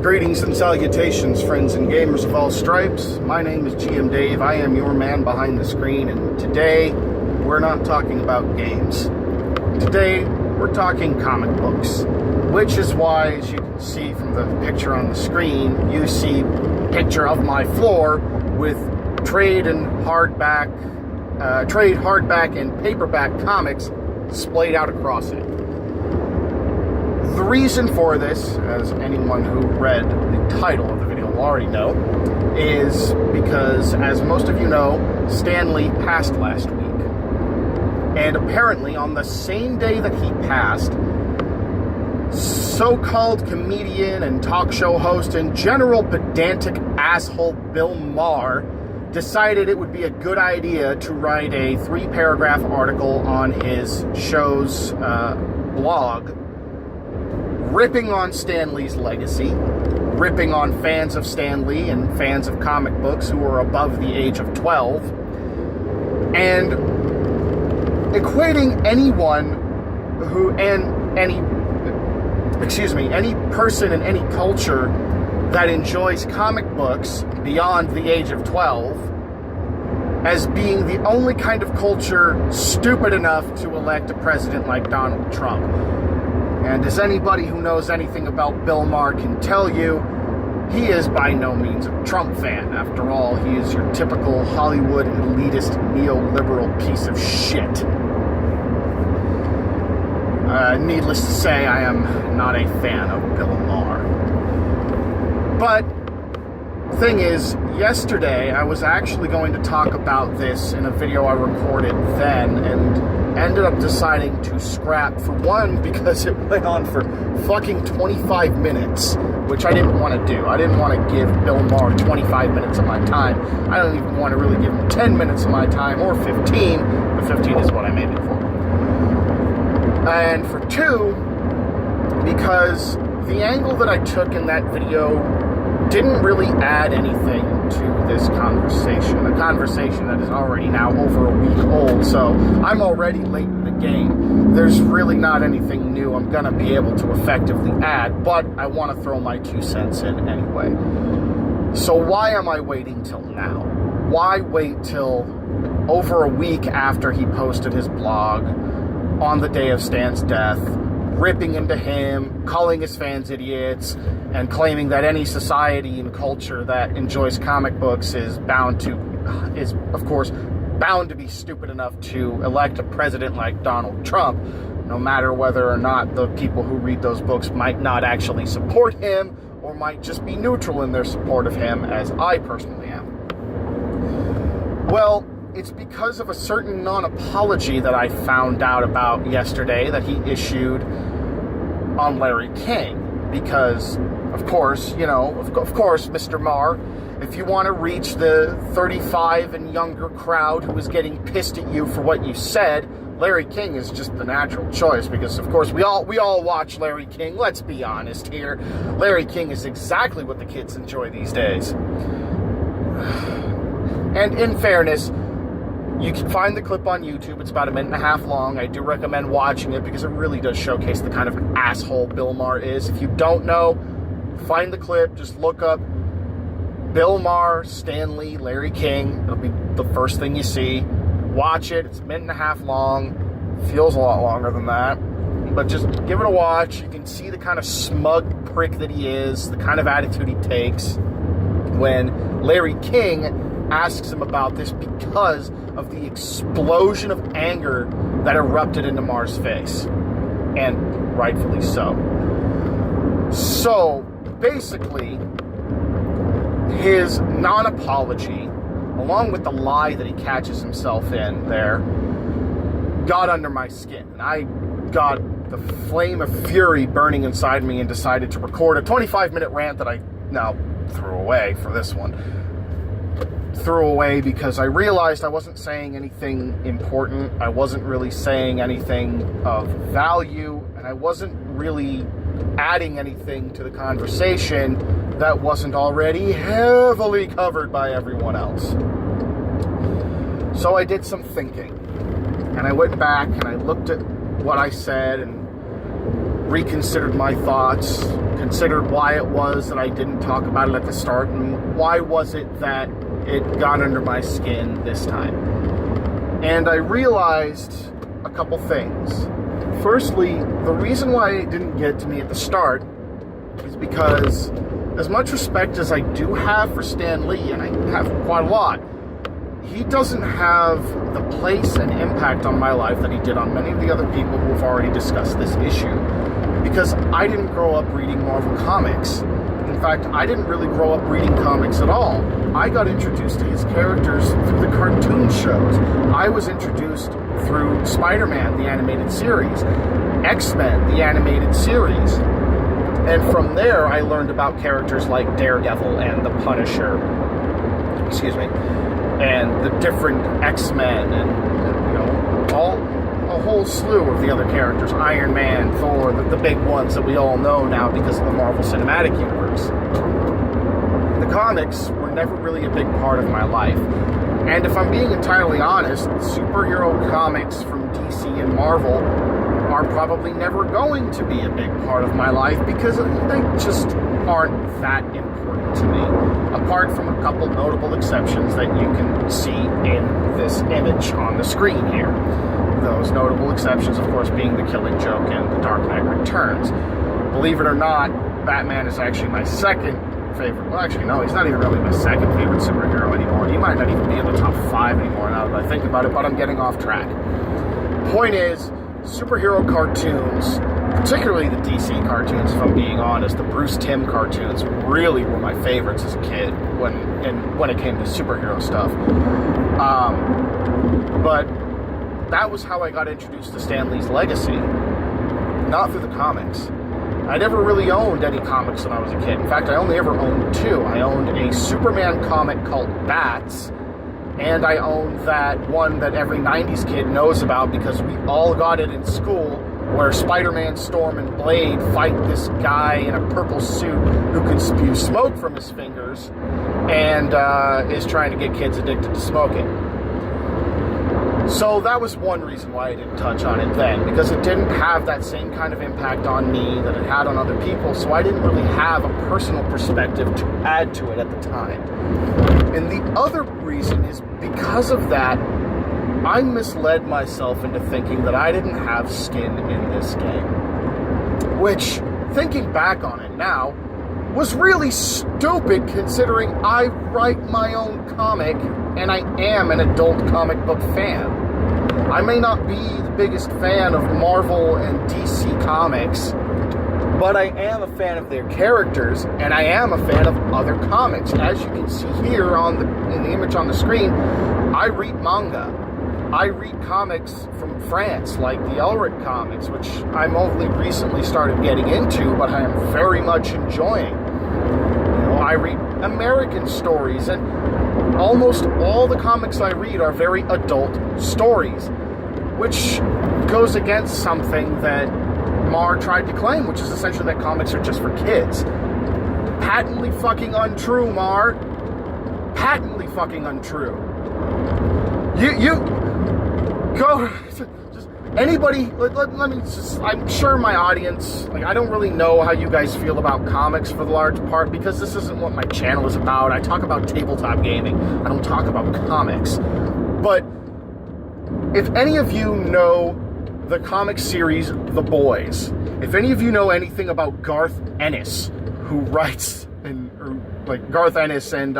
Greetings and salutations, friends and gamers of all stripes. My name is GM Dave. I am your man behind the screen, and today we're not talking about games. Today we're talking comic books, which is why, as you can see from the picture on the screen, you see a picture of my floor with trade hardback and paperback comics splayed out across it. The reason for this, as anyone who read the title of the video will already know, is because, as most of you know, Stan Lee passed last week. And apparently, on the same day that he passed, so-called comedian and talk show host and general pedantic asshole Bill Maher decided it would be a good idea to write a 3-paragraph article on his show's blog, ripping on Stan Lee's legacy, ripping on fans of Stan Lee and fans of comic books who are above the age of 12, and equating anyone who, any person in any culture that enjoys comic books beyond the age of 12 as being the only kind of culture stupid enough to elect a president like Donald Trump. And as anybody who knows anything about Bill Maher can tell you, he is by no means a Trump fan. After all, he is your typical Hollywood elitist neoliberal piece of shit. Needless to say, I am not a fan of Bill Maher. But the thing is, yesterday I was actually going to talk about this in a video I recorded then, and ended up deciding to scrap, for one, because it went on for fucking 25 minutes, which I didn't want to do. I didn't want to give Bill Maher 25 minutes of my time. I don't even want to really give him 10 minutes of my time, or 15, but 15 is what I made it for. And for two, because the angle that I took in that video didn't really add anything to this conversation. A conversation that is already now over a week old, so I'm already late in the game. There's really not anything new I'm going to be able to effectively add, but I want to throw my 2 cents in anyway. So why am I waiting till now? Why wait till over a week after he posted his blog on the day of Stan's death, ripping into him, calling his fans idiots, and claiming that any society and culture that enjoys comic books is of course bound to be stupid enough to elect a president like Donald Trump, no matter whether or not the people who read those books might not actually support him or might just be neutral in their support of him, as I personally am. Well, it's because of a certain non-apology that I found out about yesterday that he issued on Larry King. Because, of course, Mr. Maher, if you want to reach the 35 and younger crowd who is getting pissed at you for what you said, Larry King is just the natural choice. Because, of course, we all watch Larry King. Let's be honest here. Larry King is exactly what the kids enjoy these days. And in fairness, you can find the clip on YouTube. It's about 1.5 minutes long. I do recommend watching it because it really does showcase the kind of asshole Bill Maher is. If you don't know, find the clip. Just look up Bill Maher, Stan Lee, Larry King. It'll be the first thing you see. Watch it. It's 1.5 minutes long. Feels a lot longer than that. But just give it a watch. You can see the kind of smug prick that he is, the kind of attitude he takes when Larry King asks him about this because of the explosion of anger that erupted into Maher's face. And rightfully so. So, basically, his non-apology, along with the lie that he catches himself in there, got under my skin. And I got the flame of fury burning inside me and decided to record a 25-minute rant that I now threw away for this one. Threw away because I realized I wasn't saying anything important, I wasn't really saying anything of value, and I wasn't really adding anything to the conversation that wasn't already heavily covered by everyone else. So I did some thinking, and I went back and I looked at what I said, and reconsidered my thoughts, considered why it was that I didn't talk about it at the start, and why was it that it got under my skin this time. And I realized a couple things. Firstly, the reason why it didn't get to me at the start is because, as much respect as I do have for Stan Lee, and I have quite a lot, he doesn't have the place and impact on my life that he did on many of the other people who have already discussed this issue. Because I didn't grow up reading Marvel Comics. In fact, I didn't really grow up reading comics at all. I got introduced to his characters through the cartoon shows. I was introduced through Spider-Man, the animated series, X-Men, the animated series. And from there, I learned about characters like Daredevil and the Punisher, and the different X-Men, and, a whole slew of the other characters, Iron Man, Thor, the big ones that we all know now because of the Marvel Cinematic Universe. The comics were never really a big part of my life. And if I'm being entirely honest, superhero comics from DC and Marvel are probably never going to be a big part of my life because they just aren't that important to me, apart from a couple notable exceptions that you can see in this image on the screen here. Those notable exceptions, of course, being The Killing Joke and The Dark Knight Returns. Believe it or not, Batman is actually my second favorite. Well, actually, no, he's not even really my second favorite superhero anymore. He might not even be in the top 5 anymore now that I think about it, but I'm getting off track. Point is, superhero cartoons, particularly the DC cartoons, if I'm being honest, the Bruce Timm cartoons really were my favorites as a kid when it came to superhero stuff. But that was how I got introduced to Stan Lee's legacy, not through the comics. I never really owned any comics when I was a kid. In fact, I only ever owned 2. I owned a Superman comic called Bats, and I owned that one that every 90s kid knows about because we all got it in school, where Spider-Man, Storm, and Blade fight this guy in a purple suit who can spew smoke from his fingers and is trying to get kids addicted to smoking. So that was one reason why I didn't touch on it then, because it didn't have that same kind of impact on me that it had on other people, so I didn't really have a personal perspective to add to it at the time. And the other reason is because of that, I misled myself into thinking that I didn't have skin in this game. Which, thinking back on it now, was really stupid considering I write my own comic and I am an adult comic book fan. I may not be the biggest fan of Marvel and DC comics, but I am a fan of their characters, and I am a fan of other comics. As you can see here in the image on the screen, I read manga. I read comics from France, like the Elric comics, which I'm only recently started getting into, but I am very much enjoying. I read American stories, and almost all the comics I read are very adult stories, which goes against something that Maher tried to claim, which is essentially that comics are just for kids. Patently fucking untrue, Maher. Patently fucking untrue. You go, just anybody, let me just, I'm sure my audience, I don't really know how you guys feel about comics for the large part, because this isn't what my channel is about. I talk about tabletop gaming. I don't talk about comics. But if any of you know the comic series The Boys, if any of you know anything about Garth Ennis, who writes, Garth Ennis and,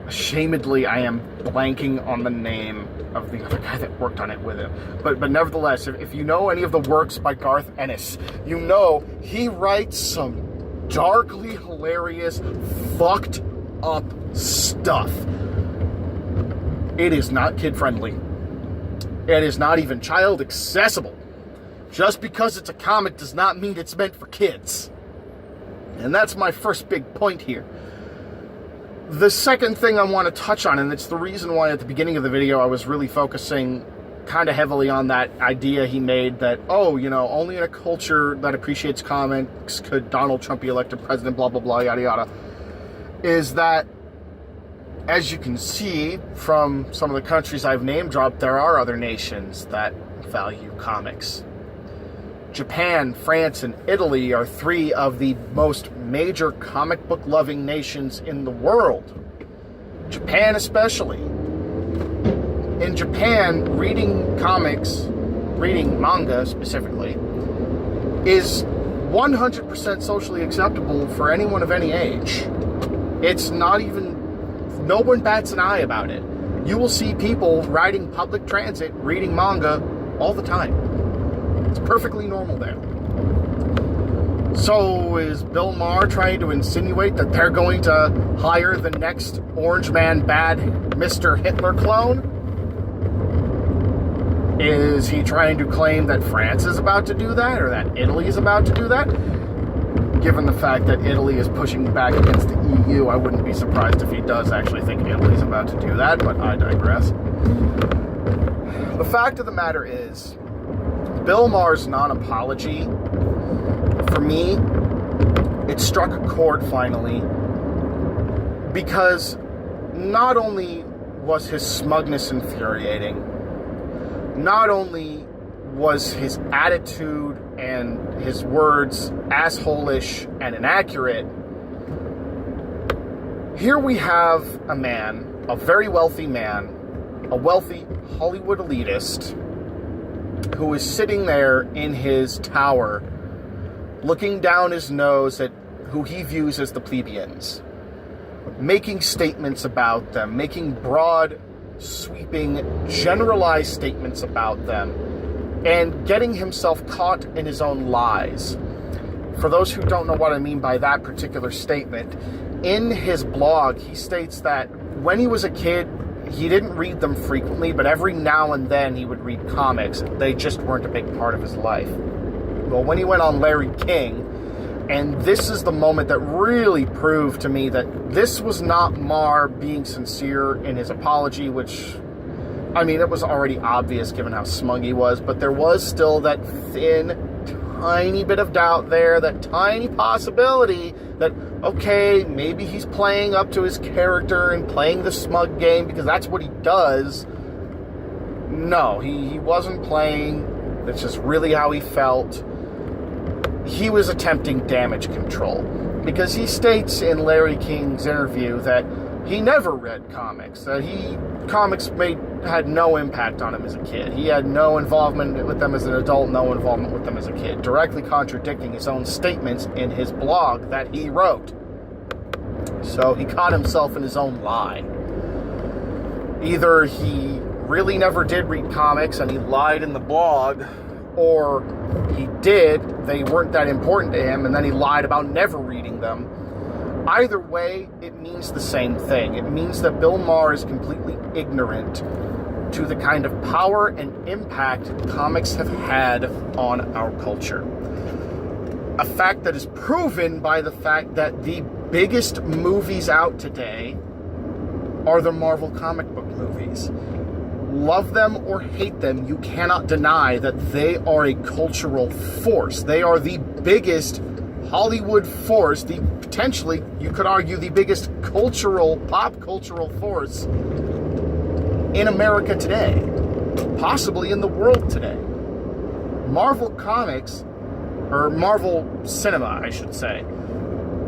ashamedly, I am blanking on the name of the other guy that worked on it with him. But nevertheless, if you know any of the works by Garth Ennis, you know he writes some darkly hilarious, fucked up stuff. It is not kid-friendly. It is not even child-accessible. Just because it's a comic does not mean it's meant for kids. And that's my first big point here. The second thing I want to touch on, and it's the reason why at the beginning of the video I was really focusing kind of heavily on that idea he made that, only in a culture that appreciates comics could Donald Trump be elected president, blah, blah, blah, yada, yada, is that, as you can see from some of the countries I've name dropped, there are other nations that value comics. Japan, France, and Italy are three of the most major comic book loving nations in the world. Japan especially. In Japan, reading comics, reading manga specifically, is 100% socially acceptable for anyone of any age. It's not even, no one bats an eye about it. You will see people riding public transit, reading manga all the time. It's perfectly normal there. So is Bill Maher trying to insinuate that they're going to hire the next Orange Man bad Mr. Hitler clone? Is he trying to claim that France is about to do that, or that Italy is about to do that? Given the fact that Italy is pushing back against the EU, I wouldn't be surprised if he does actually think Italy's about to do that, but I digress. The fact of the matter is, Bill Maher's non-apology, for me, it struck a chord finally, because not only was his smugness infuriating, not only was his attitude and his words asshole-ish and inaccurate, here we have a man, a very wealthy man, a wealthy Hollywood elitist, who is sitting there in his tower, looking down his nose at who he views as the plebeians, making statements about them, making broad, sweeping, generalized statements about them, and getting himself caught in his own lies. For those who don't know what I mean by that particular statement, in his blog, he states that when he was a kid, he didn't read them frequently, but every now and then he would read comics. They just weren't a big part of his life. Well, when he went on Larry King, and this is the moment that really proved to me that this was not Maher being sincere in his apology, which, I mean, it was already obvious given how smug he was, but there was still that thin, tiny bit of doubt there, that tiny possibility that, okay, maybe he's playing up to his character and playing the smug game because that's what he does. No, he wasn't playing. It's just really how he felt. He was attempting damage control, because he states in Larry King's interview that he never read comics, that comics had no impact on him as a kid. He had no involvement with them as an adult, no involvement with them as a kid, directly contradicting his own statements in his blog that he wrote. So he caught himself in his own lie. Either he really never did read comics and he lied in the blog, or he did, they weren't that important to him, and then he lied about never reading them. Either way, it means the same thing. It means that Bill Maher is completely ignorant to the kind of power and impact comics have had on our culture. A fact that is proven by the fact that the biggest movies out today are the Marvel comic book movies. Love them or hate them, you cannot deny that they are a cultural force. They are the biggest Hollywood force, potentially, you could argue, the biggest pop cultural force in America today, possibly in the world today. Marvel Comics, or Marvel Cinema, I should say,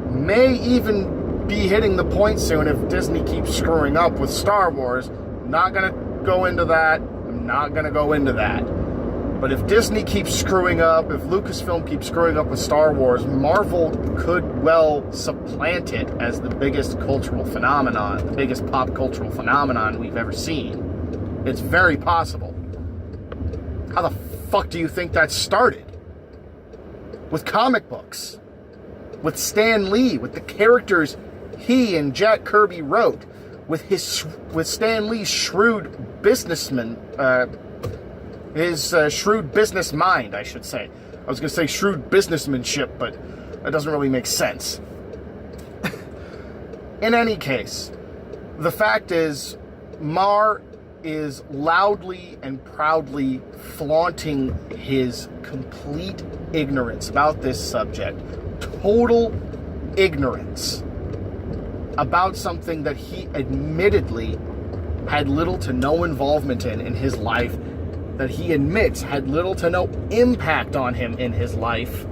may even be hitting the point soon if Disney keeps screwing up with Star Wars. Not going to go into that. I'm not going to go into that. But if Disney keeps screwing up, if Lucasfilm keeps screwing up with Star Wars, Marvel could well supplant it as the biggest cultural phenomenon, the biggest pop cultural phenomenon we've ever seen. It's very possible. How the fuck do you think that started? With comic books. With Stan Lee, with the characters he and Jack Kirby wrote, with Stan Lee's shrewd businessman, his shrewd business mind, I should say. I was going to say shrewd businessmanship, but that doesn't really make sense. In any case, the fact is, Maher is loudly and proudly flaunting his complete ignorance about this subject. Total ignorance about something that he admittedly had little to no involvement in his life that he admits had little to no impact on him in his life.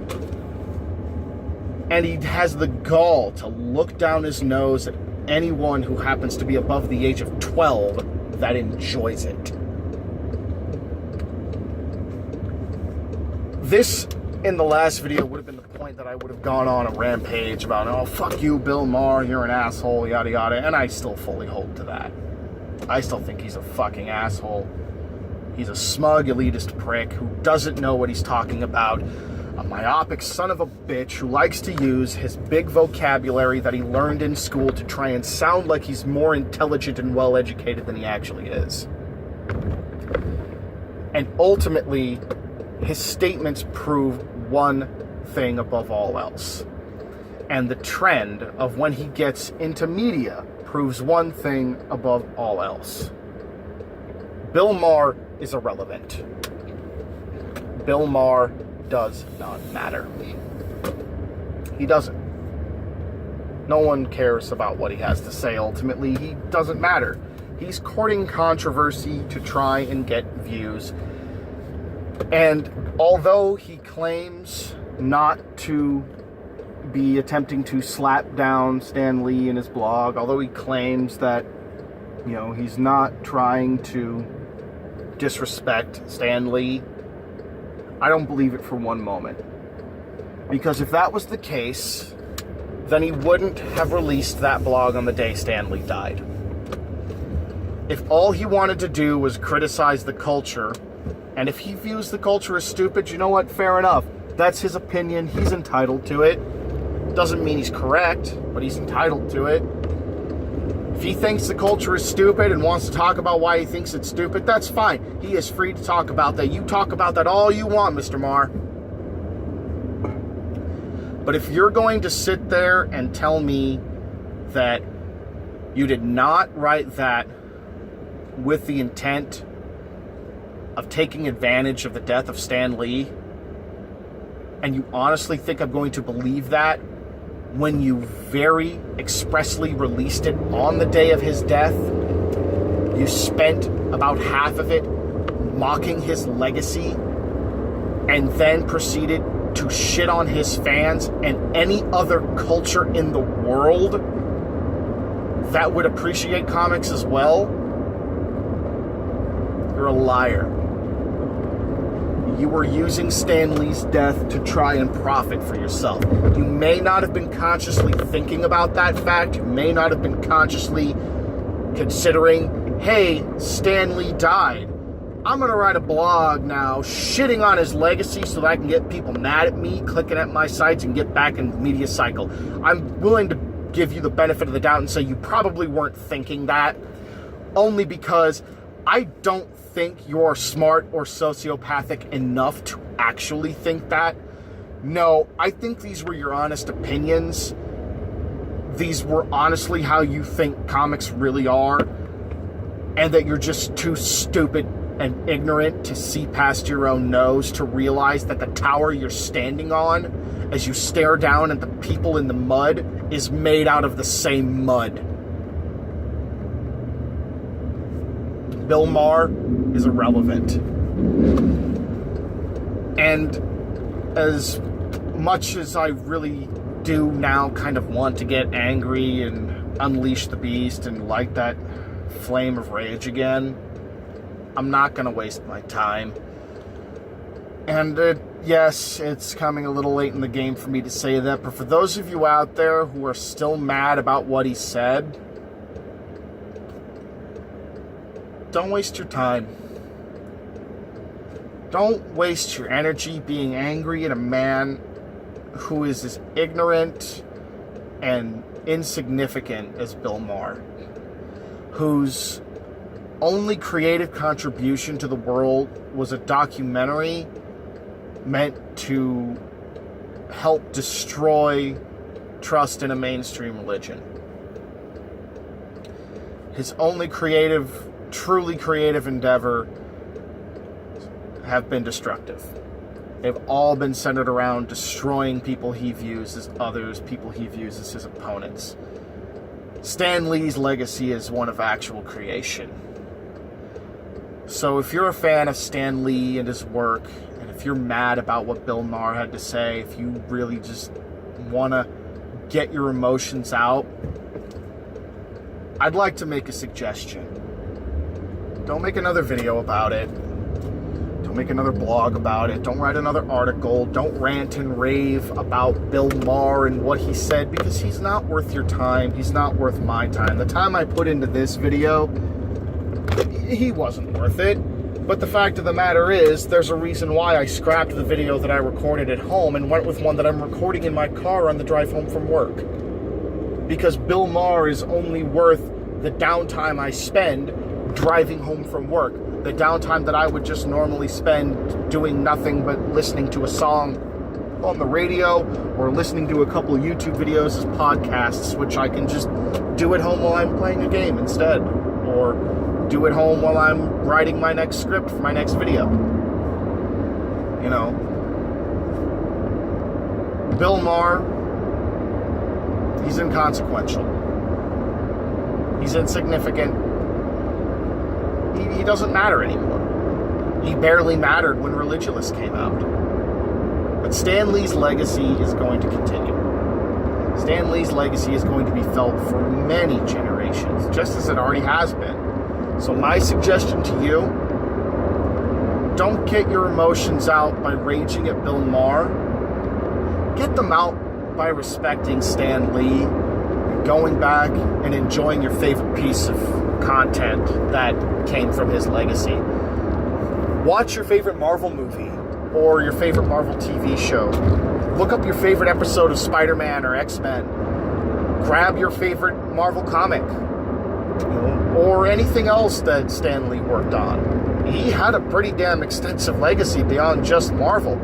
And he has the gall to look down his nose at anyone who happens to be above the age of 12 that enjoys it. This, in the last video, would have been the point that I would have gone on a rampage about, oh, fuck you, Bill Maher, you're an asshole, yada yada, and I still fully hold to that. I still think he's a fucking asshole. He's a smug, elitist prick who doesn't know what he's talking about. A myopic son of a bitch who likes to use his big vocabulary that he learned in school to try and sound like he's more intelligent and well-educated than he actually is. And ultimately, his statements prove one thing above all else. And the trend of when he gets into media proves one thing above all else. Bill Maher is irrelevant. Bill Maher does not matter. He doesn't. No one cares about what he has to say. Ultimately, he doesn't matter. He's courting controversy to try and get views. And although he claims not to be attempting to slap down Stan Lee in his blog, although he claims that, he's not trying to disrespect Stan Lee, I don't believe it for one moment. Because if that was the case, then he wouldn't have released that blog on the day Stan Lee died. If all he wanted to do was criticize the culture, and if he views the culture as stupid, you know what? Fair enough. That's his opinion. He's entitled to it. Doesn't mean he's correct, but he's entitled to it. If he thinks the culture is stupid and wants to talk about why he thinks it's stupid, that's fine. He is free to talk about that. You talk about that all you want, Mr. Maher. But if you're going to sit there and tell me that you did not write that with the intent of taking advantage of the death of Stan Lee, and you honestly think I'm going to believe that when you very expressly released it on the day of his death, you spent about half of it mocking his legacy and then proceeded to shit on his fans and any other culture in the world that would appreciate comics as well, you're a liar. You were using Stan Lee's death to try and profit for yourself. You may not have been consciously thinking about that fact. You may not have been consciously considering, hey, Stan Lee died. I'm going to write a blog now shitting on his legacy so that I can get people mad at me, clicking at my sites, and get back in the media cycle. I'm willing to give you the benefit of the doubt and say you probably weren't thinking that, only because I don't think you're smart or sociopathic enough to actually think that. No, I think these were your honest opinions. These were honestly how you think comics really are, and that you're just too stupid and ignorant to see past your own nose to realize that the tower you're standing on as you stare down at the people in the mud is made out of the same mud. Bill Maher is irrelevant. And as much as I really do now kind of want to get angry and unleash the beast and light that flame of rage again, I'm not going to waste my time. And yes, it's coming a little late in the game for me to say that, but for those of you out there who are still mad about what he said, don't waste your time. Don't waste your energy being angry at a man who is as ignorant and insignificant as Bill Maher, whose only creative contribution to the world was a documentary meant to help destroy trust in a mainstream religion. His only truly creative endeavor have been destructive. They've all been centered around destroying people he views as others, people he views as his opponents. Stan Lee's legacy is one of actual creation. So if you're a fan of Stan Lee and his work, and if you're mad about what Bill Maher had to say, if you really just want to get your emotions out, I'd like to make a suggestion. Don't make another video about it. Don't make another blog about it. Don't write another article. Don't rant and rave about Bill Maher and what he said, because he's not worth your time. He's not worth my time. The time I put into this video, he wasn't worth it. But the fact of the matter is, there's a reason why I scrapped the video that I recorded at home and went with one that I'm recording in my car on the drive home from work. Because Bill Maher is only worth the downtime I spend driving home from work. The downtime that I would just normally spend doing nothing but listening to a song on the radio or listening to a couple of YouTube videos as podcasts, which I can just do at home while I'm playing a game instead. Or do at home while I'm writing my next script for my next video. You know, Bill Maher, he's inconsequential. He's insignificant. He doesn't matter anymore. He barely mattered when Irrelevance came out. But Stan Lee's legacy is going to continue. Stan Lee's legacy is going to be felt for many generations, just as it already has been. So my suggestion to you, don't get your emotions out by raging at Bill Maher. Get them out by respecting Stan Lee, going back and enjoying your favorite piece of content that came from his legacy. Watch your favorite Marvel movie or your favorite Marvel TV show. Look up your favorite episode of Spider-Man or X-Men. Grab your favorite Marvel comic, or anything else that Stan Lee worked on. He had a pretty damn extensive legacy beyond just Marvel.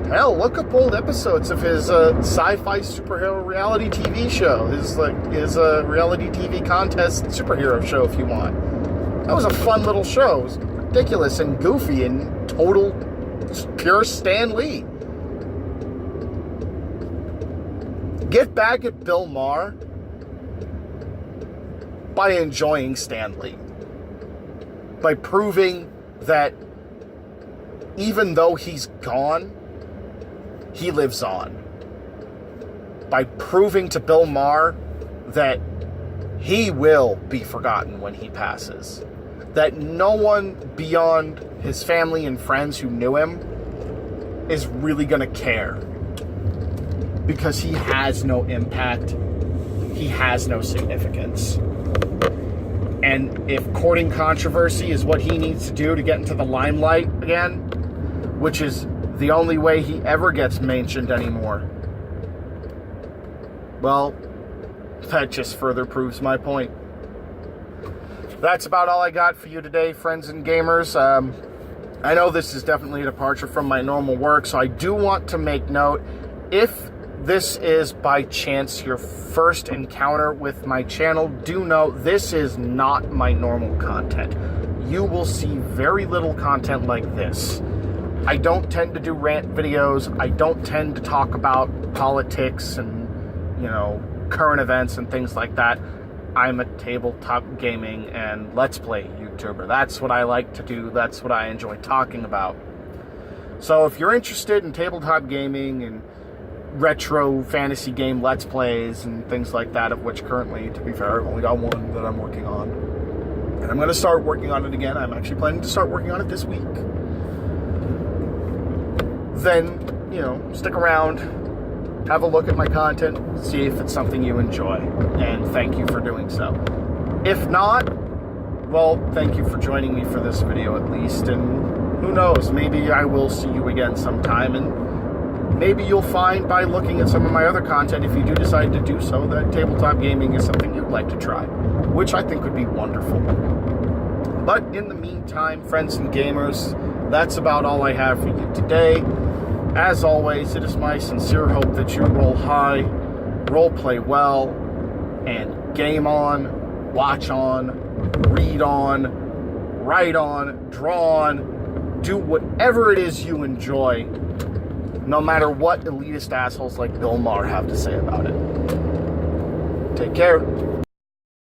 Hell, look up old episodes of his sci-fi superhero reality TV show, his reality TV contest superhero show, if you want. That was a fun little show. It was ridiculous and goofy and total pure Stan Lee. Get back at Bill Maher by enjoying Stan Lee. By proving that even though he's gone, he lives on. By proving to Bill Maher that he will be forgotten when he passes. That no one beyond his family and friends who knew him is really going to care. Because he has no impact. He has no significance. And if courting controversy is what he needs to do to get into the limelight again, which is the only way he ever gets mentioned anymore, well, that just further proves my point. That's about all I got for you today, friends and gamers. I know this is definitely a departure from my normal work, so I do want to make note, if this is by chance your first encounter with my channel, do note this is not my normal content. You will see very little content like this. I don't tend to do rant videos. I don't tend to talk about politics and, current events and things like that. I'm a tabletop gaming and Let's Play YouTuber. That's what I like to do. That's what I enjoy talking about. So if you're interested in tabletop gaming and retro fantasy game Let's Plays and things like that, of which currently, to be fair, I've only got one that I'm working on. And I'm going to start working on it again. I'm actually planning to start working on it this week. Then, stick around, have a look at my content, see if it's something you enjoy, and thank you for doing so. If not, well, thank you for joining me for this video at least, and who knows, maybe I will see you again sometime, and maybe you'll find by looking at some of my other content, if you do decide to do so, that tabletop gaming is something you'd like to try, which I think would be wonderful. But in the meantime, friends and gamers, that's about all I have for you today. As always, it is my sincere hope that you roll high, role play well, and game on, watch on, read on, write on, draw on, do whatever it is you enjoy, no matter what elitist assholes like Bill Maher have to say about it. Take care.